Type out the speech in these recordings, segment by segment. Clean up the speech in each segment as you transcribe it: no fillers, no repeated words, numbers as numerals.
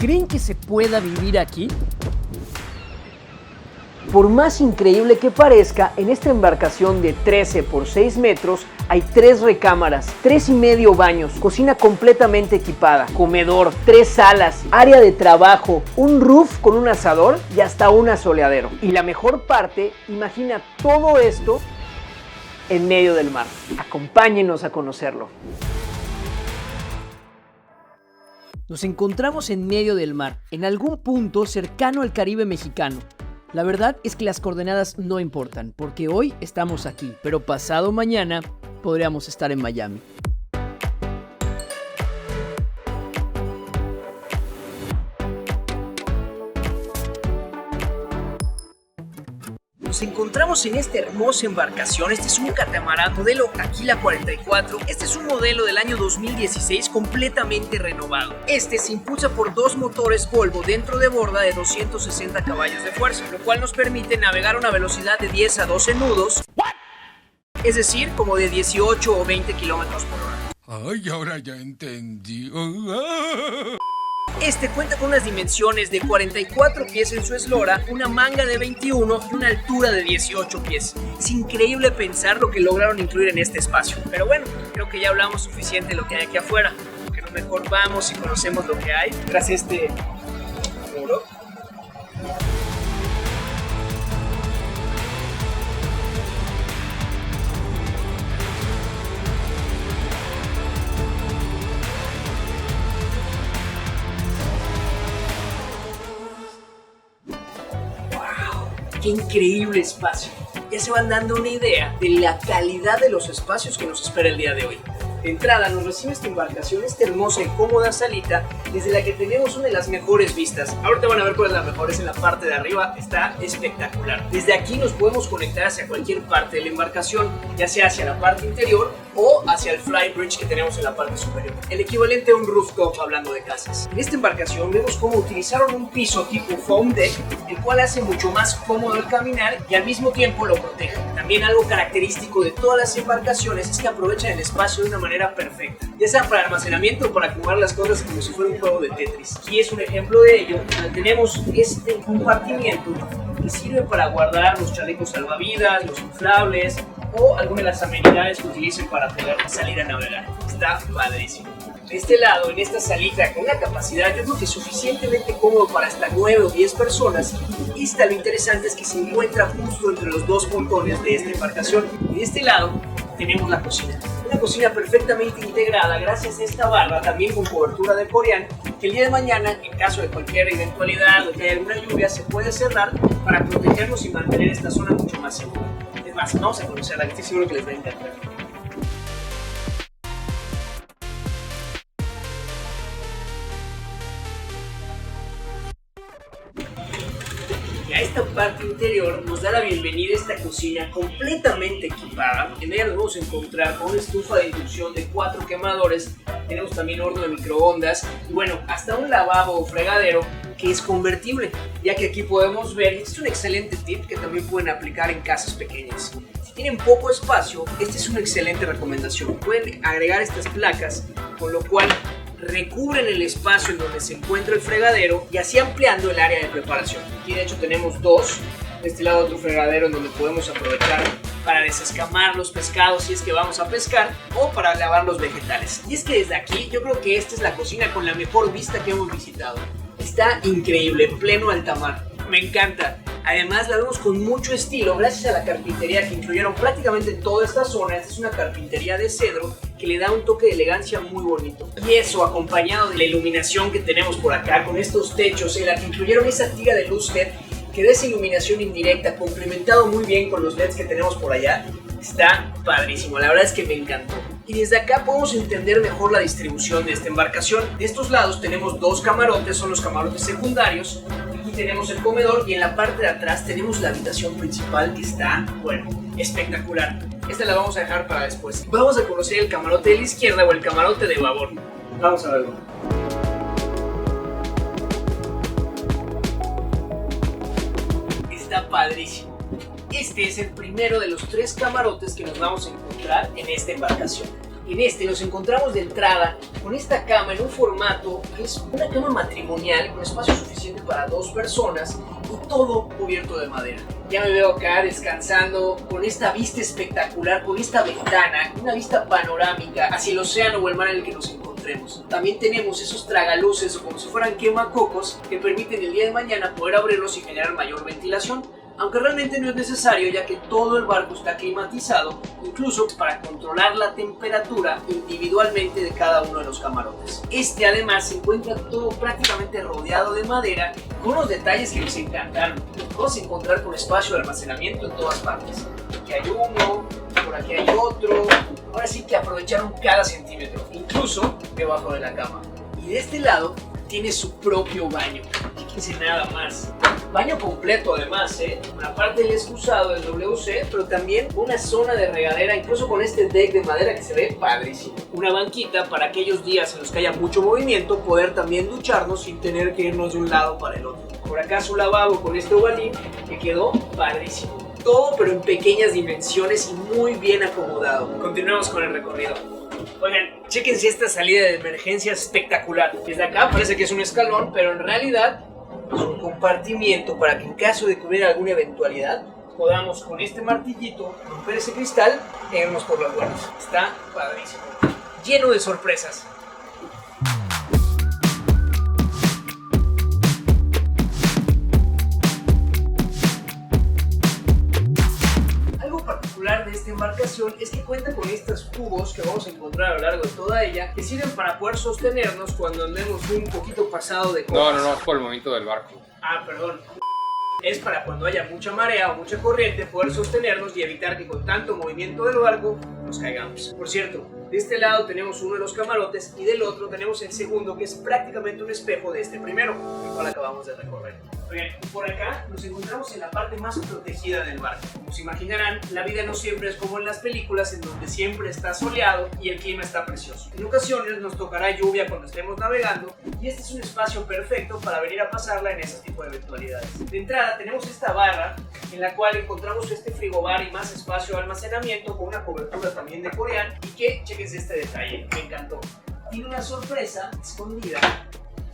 ¿Creen que se pueda vivir aquí? Por más increíble que parezca, en esta embarcación de 13 por 6 metros hay 3 recámaras, 3,5 baños, cocina completamente equipada, comedor, 3 salas, área de trabajo, un roof con un asador y hasta un asoleadero. Y la mejor parte, imagina todo esto en medio del mar. Acompáñenos a conocerlo. Nos encontramos en medio del mar, en algún punto cercano al Caribe mexicano. La verdad es que las coordenadas no importan, porque hoy estamos aquí, pero pasado mañana podríamos estar en Miami. Nos encontramos en esta hermosa embarcación. Este es un catamarán modelo Aquila 44. Este es un modelo del año 2016 completamente renovado. Este se impulsa por 2 motores Volvo dentro de borda de 260 caballos de fuerza, lo cual nos permite navegar a una velocidad de 10 a 12 nudos, es decir, como de 18 o 20 kilómetros por hora. Ay, ahora ya entendí. Este cuenta con unas dimensiones de 44 pies en su eslora, una manga de 21 y una altura de 18 pies. Es increíble pensar lo que lograron incluir en este espacio. Pero bueno, creo que ya hablamos suficiente de lo que hay aquí afuera. Que lo mejor vamos y conocemos lo que hay tras este muro. ¡Qué increíble espacio! Ya se van dando una idea de la calidad de los espacios que nos espera el día de hoy. De entrada nos recibe esta embarcación, esta hermosa y cómoda salita, desde la que tenemos una de las mejores vistas. Ahorita van a ver cuál es la mejor, es en la parte de arriba, está espectacular. Desde aquí nos podemos conectar hacia cualquier parte de la embarcación, ya sea hacia la parte interior o hacia el flybridge que tenemos en la parte superior. El equivalente a un rooftop hablando de casas. En esta embarcación vemos cómo utilizaron un piso tipo foam deck, el cual hace mucho más cómodo el caminar y al mismo tiempo lo protege. También algo característico de todas las embarcaciones es que aprovechan el espacio de una manera perfecta, ya sea para almacenamiento o para acomodar las cosas como si fuera un juego de Tetris. Aquí es un ejemplo de ello, donde tenemos este compartimiento que sirve para guardar los chalecos salvavidas, los inflables o algunas de las amenidades que utilicen para poder salir a navegar. Está padrísimo. De este lado, en esta salita con una capacidad, yo creo que suficientemente cómodo para hasta 9 o 10 personas. Y lo interesante es que se encuentra justo entre los 2 pontones de esta embarcación. Y de este lado tenemos la cocina. Una cocina perfectamente integrada gracias a esta barra, también con cobertura de Corian, que el día de mañana, en caso de cualquier eventualidad o que haya alguna lluvia, se puede cerrar para protegernos y mantener esta zona mucho más segura. Es más, vamos a conocerla, que estoy seguro que les va a encantar. A esta parte interior nos da la bienvenida a esta cocina completamente equipada. En ella nos vamos a encontrar con una estufa de inducción de 4 quemadores, tenemos también horno de microondas y bueno, hasta un lavabo o fregadero que es convertible, ya que aquí podemos ver, este es un excelente tip que también pueden aplicar en casas pequeñas. Si tienen poco espacio, esta es una excelente recomendación. Pueden agregar estas placas, con lo cual recubren el espacio en donde se encuentra el fregadero y así ampliando el área de preparación. Aquí de hecho tenemos 2, de este lado otro fregadero en donde podemos aprovechar para desescamar los pescados si es que vamos a pescar o para lavar los vegetales. Y es que desde aquí yo creo que esta es la cocina con la mejor vista que hemos visitado. Está increíble, en pleno alta mar. Me encanta. Además la vemos con mucho estilo gracias a la carpintería que incluyeron prácticamente toda esta zona. Esta es una carpintería de cedro que le da un toque de elegancia muy bonito. Y eso acompañado de la iluminación que tenemos por acá con estos techos en la que incluyeron esa tira de luz LED que da esa iluminación indirecta complementado muy bien con los LEDs que tenemos por allá. Está padrísimo, la verdad es que me encantó. Y desde acá podemos entender mejor la distribución de esta embarcación. De estos lados tenemos 2 camarotes, son los camarotes secundarios. Aquí tenemos el comedor y en la parte de atrás tenemos la habitación principal que está, bueno, espectacular. Esta la vamos a dejar para después. Vamos a conocer el camarote de la izquierda o el camarote de babor. Vamos a verlo. Está padrísimo. Este es el primero de los 3 camarotes que nos vamos a encontrar en esta embarcación. En este nos encontramos de entrada con esta cama en un formato que es una cama matrimonial con espacio suficiente para 2 personas y todo cubierto de madera. Ya me veo acá descansando con esta vista espectacular, con esta ventana, una vista panorámica hacia el océano o el mar en el que nos encontremos. También tenemos esos tragaluces o como si fueran quemacocos que permiten el día de mañana poder abrirlos y generar mayor ventilación. Aunque realmente no es necesario, ya que todo el barco está climatizado, incluso para controlar la temperatura individualmente de cada uno de los camarotes. Este además se encuentra todo prácticamente rodeado de madera, con unos detalles que nos encantaron. Vamos a encontrar con espacio de almacenamiento en todas partes. Aquí hay uno, por aquí hay otro. Ahora sí que aprovecharon cada centímetro, incluso debajo de la cama. Y de este lado tiene su propio baño. Fíjense nada más. Baño completo además, Una parte del excusado del WC, pero también una zona de regadera, incluso con este deck de madera que se ve padrísimo. Una banquita para aquellos días en los que haya mucho movimiento, poder también ducharnos sin tener que irnos de un lado para el otro. Por acá su lavabo con este ovalín que quedó padrísimo. Todo pero en pequeñas dimensiones y muy bien acomodado. Continuemos con el recorrido. Oigan, chéquense esta salida de emergencia espectacular. Desde acá parece que es un escalón, pero en realidad es un compartimiento para que en caso de que hubiera alguna eventualidad podamos con este martillito romper ese cristal e irnos por las buenas. Está padrísimo, lleno de sorpresas. De esta embarcación es que cuenta con estos cubos que vamos a encontrar a lo largo de toda ella, que sirven para poder sostenernos cuando andemos un poquito pasado de copas. No, es por el movimiento del barco. Ah, perdón. Es para cuando haya mucha marea o mucha corriente poder sostenernos y evitar que con tanto movimiento del barco nos caigamos. Por cierto, de este lado tenemos uno de los camarotes y del otro tenemos el segundo, que es prácticamente un espejo de este primero, el cual acabamos de recorrer. Bien, por acá nos encontramos en la parte más protegida del barco. Como se imaginarán, la vida no siempre es como en las películas, en donde siempre está soleado y el clima está precioso. En ocasiones nos tocará lluvia cuando estemos navegando y este es un espacio perfecto para venir a pasarla en ese tipo de eventualidades. De entrada tenemos esta barra en la cual encontramos este frigobar y más espacio de almacenamiento con una cobertura también de Corean y que, chequense este detalle, me encantó. Tiene una sorpresa escondida,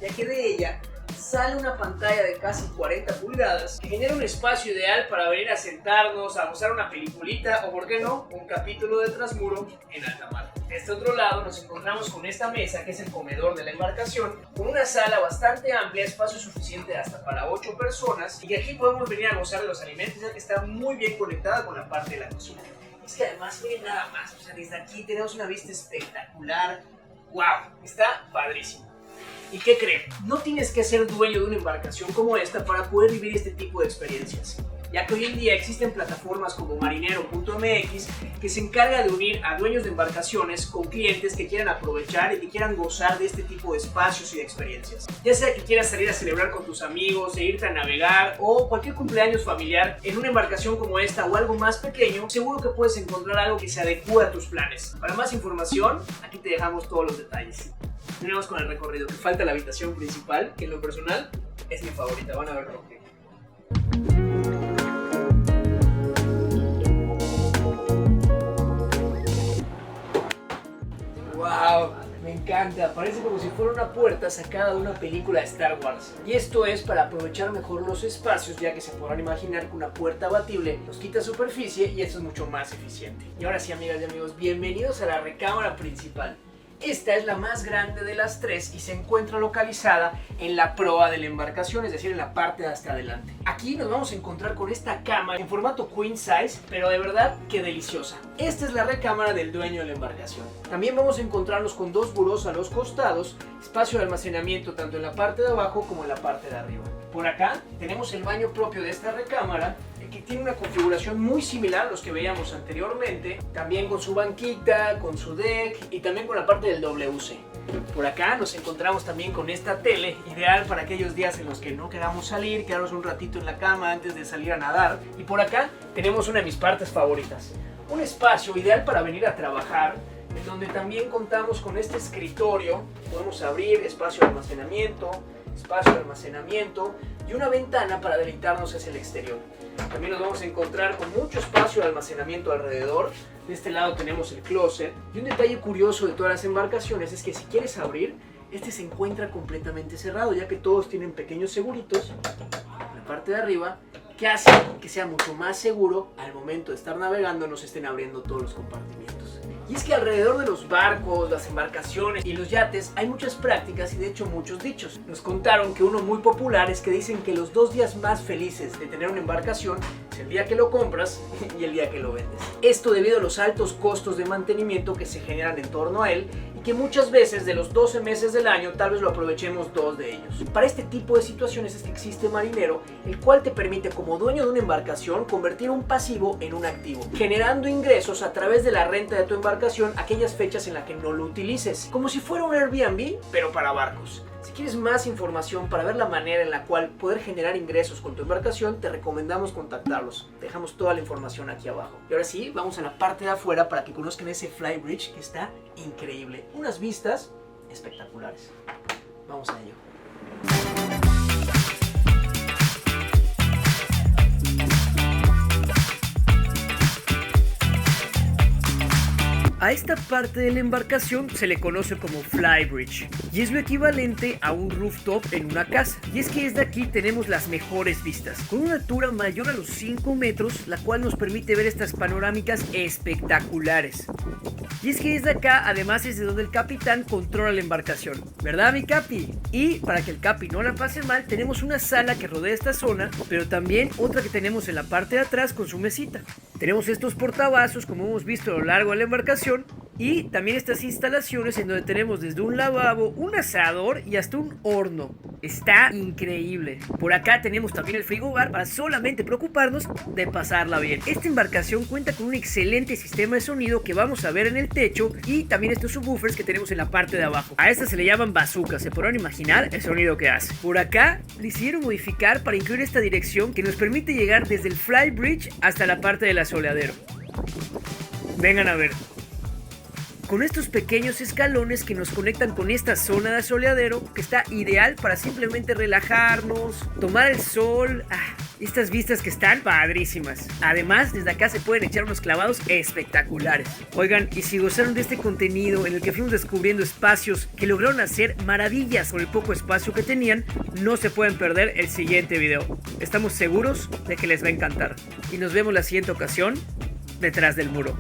ya que de ella sale una pantalla de casi 40 pulgadas que genera un espacio ideal para venir a sentarnos, a gozar una peliculita o, por qué no, un capítulo de Transmuro en alta mar. De este otro lado nos encontramos con esta mesa que es el comedor de la embarcación, con una sala bastante amplia, espacio suficiente hasta para 8 personas y que aquí podemos venir a gozar de los alimentos ya que está muy bien conectada con la parte de la cocina. Es que además miren nada más, o sea, desde aquí tenemos una vista espectacular. ¡Wow! Está padrísimo. ¿Y qué creen? No tienes que ser dueño de una embarcación como esta para poder vivir este tipo de experiencias, ya que hoy en día existen plataformas como marinero.mx que se encarga de unir a dueños de embarcaciones con clientes que quieran aprovechar y que quieran gozar de este tipo de espacios y de experiencias. Ya sea que quieras salir a celebrar con tus amigos, e irte a navegar o cualquier cumpleaños familiar en una embarcación como esta o algo más pequeño, seguro que puedes encontrar algo que se adecue a tus planes. Para más información, aquí te dejamos todos los detalles. Tenemos con el recorrido, que falta la habitación principal, que en lo personal es mi favorita, van a ver por qué. ¡Wow! Me encanta, parece como si fuera una puerta sacada de una película de Star Wars. Y esto es para aprovechar mejor los espacios, ya que se podrán imaginar que una puerta abatible nos quita superficie y esto es mucho más eficiente. Y ahora sí, amigas y amigos, bienvenidos a la recámara principal. Esta es la más grande de las tres y se encuentra localizada en la proa de la embarcación, es decir, en la parte de hasta adelante. Aquí nos vamos a encontrar con esta cama en formato queen size, pero de verdad que deliciosa. Esta es la recámara del dueño de la embarcación. También vamos a encontrarnos con 2 burós a los costados, espacio de almacenamiento tanto en la parte de abajo como en la parte de arriba. Por acá tenemos el baño propio de esta recámara, que tiene una configuración muy similar a los que veíamos anteriormente, también con su banquita, con su deck y también con la parte del WC. Por acá nos encontramos también con esta tele, ideal para aquellos días en los que no queramos salir, quedarnos un ratito en la cama antes de salir a nadar. Y por acá tenemos una de mis partes favoritas, un espacio ideal para venir a trabajar, en donde también contamos con este escritorio, podemos abrir espacio de almacenamiento y una ventana para deleitarnos hacia el exterior. También nos vamos a encontrar con mucho espacio de almacenamiento alrededor, De este lado tenemos el closet. Y un detalle curioso de todas las embarcaciones es que si quieres abrir, este se encuentra completamente cerrado, ya que todos tienen pequeños seguritos en la parte de arriba que hacen que sea mucho más seguro al momento de estar navegando, no se estén abriendo todos los compartimientos. Y es que alrededor de los barcos, las embarcaciones y los yates hay muchas prácticas y de hecho muchos dichos. Nos contaron que uno muy popular es que dicen que los 2 días más felices de tener una embarcación es el día que lo compras y el día que lo vendes. Esto debido a los altos costos de mantenimiento que se generan en torno a él y que muchas veces de los 12 meses del año tal vez lo aprovechemos 2 de ellos. Para este tipo de situaciones es que existe Marinero, el cual te permite como dueño de una embarcación convertir un pasivo en un activo, generando ingresos a través de la renta de tu embarcación aquellas fechas en las que no lo utilices, como si fuera un Airbnb, pero para barcos. Si quieres más información para ver la manera en la cual poder generar ingresos con tu embarcación, te recomendamos contactarlos. Dejamos toda la información aquí abajo. Y ahora sí, vamos a la parte de afuera para que conozcan ese Flybridge que está increíble. Unas vistas espectaculares. Vamos a ello. A esta parte de la embarcación se le conoce como Flybridge y es lo equivalente a un rooftop en una casa. Y es que desde aquí tenemos las mejores vistas, con una altura mayor a los 5 metros, la cual nos permite ver estas panorámicas espectaculares. Y es que desde acá además es de donde el capitán controla la embarcación, ¿verdad mi capi? Y para que el capi no la pase mal, tenemos una sala que rodea esta zona, pero también otra que tenemos en la parte de atrás con su mesita. Tenemos estos portavasos como hemos visto a lo largo de la embarcación y también estas instalaciones en donde tenemos desde un lavabo, un asador y hasta un horno. Está increíble. Por acá tenemos también el frigobar para solamente preocuparnos de pasarla bien. Esta embarcación cuenta con un excelente sistema de sonido que vamos a ver en el techo y también estos subwoofers que tenemos en la parte de abajo. A estas se le llaman bazookas, se podrán imaginar el sonido que hace. Por acá le hicieron modificar para incluir esta dirección que nos permite llegar desde el Flybridge hasta la parte del asoleadero. Vengan a ver. Con estos pequeños escalones que nos conectan con esta zona de asoleadero que está ideal para simplemente relajarnos, tomar el sol. Estas vistas que están padrísimas. Además, desde acá se pueden echar unos clavados espectaculares. Oigan, y si gozaron de este contenido en el que fuimos descubriendo espacios que lograron hacer maravillas con el poco espacio que tenían, no se pueden perder el siguiente video. Estamos seguros de que les va a encantar. Y nos vemos la siguiente ocasión detrás del muro.